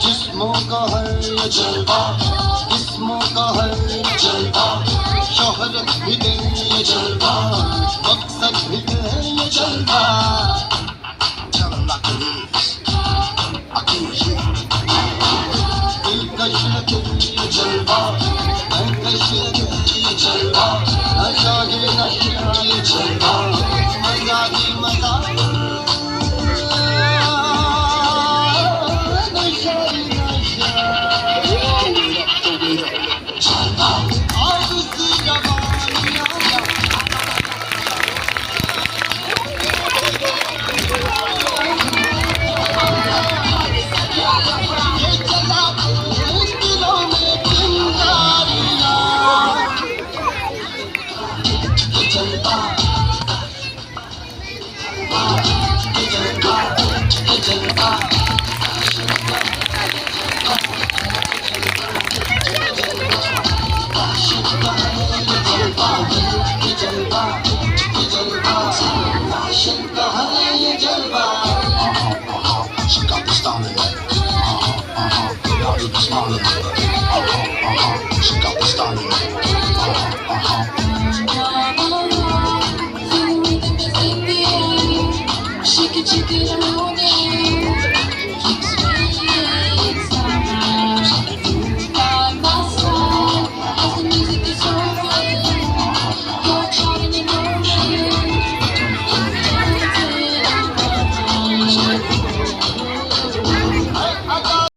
जिस्मों का है ये जलवा, जिस्मों का है ये जलवा, शोहरत भी दे ये जलवा, मकसद भी दे ये जलवा. Tell them like it is. I can't hear. दिलकश लगे ये जलवा, दिलकश लगे ये जलवा, नशा ये जलवा, मजा ही मजा. She got the style in it. Y'all do the smile in it.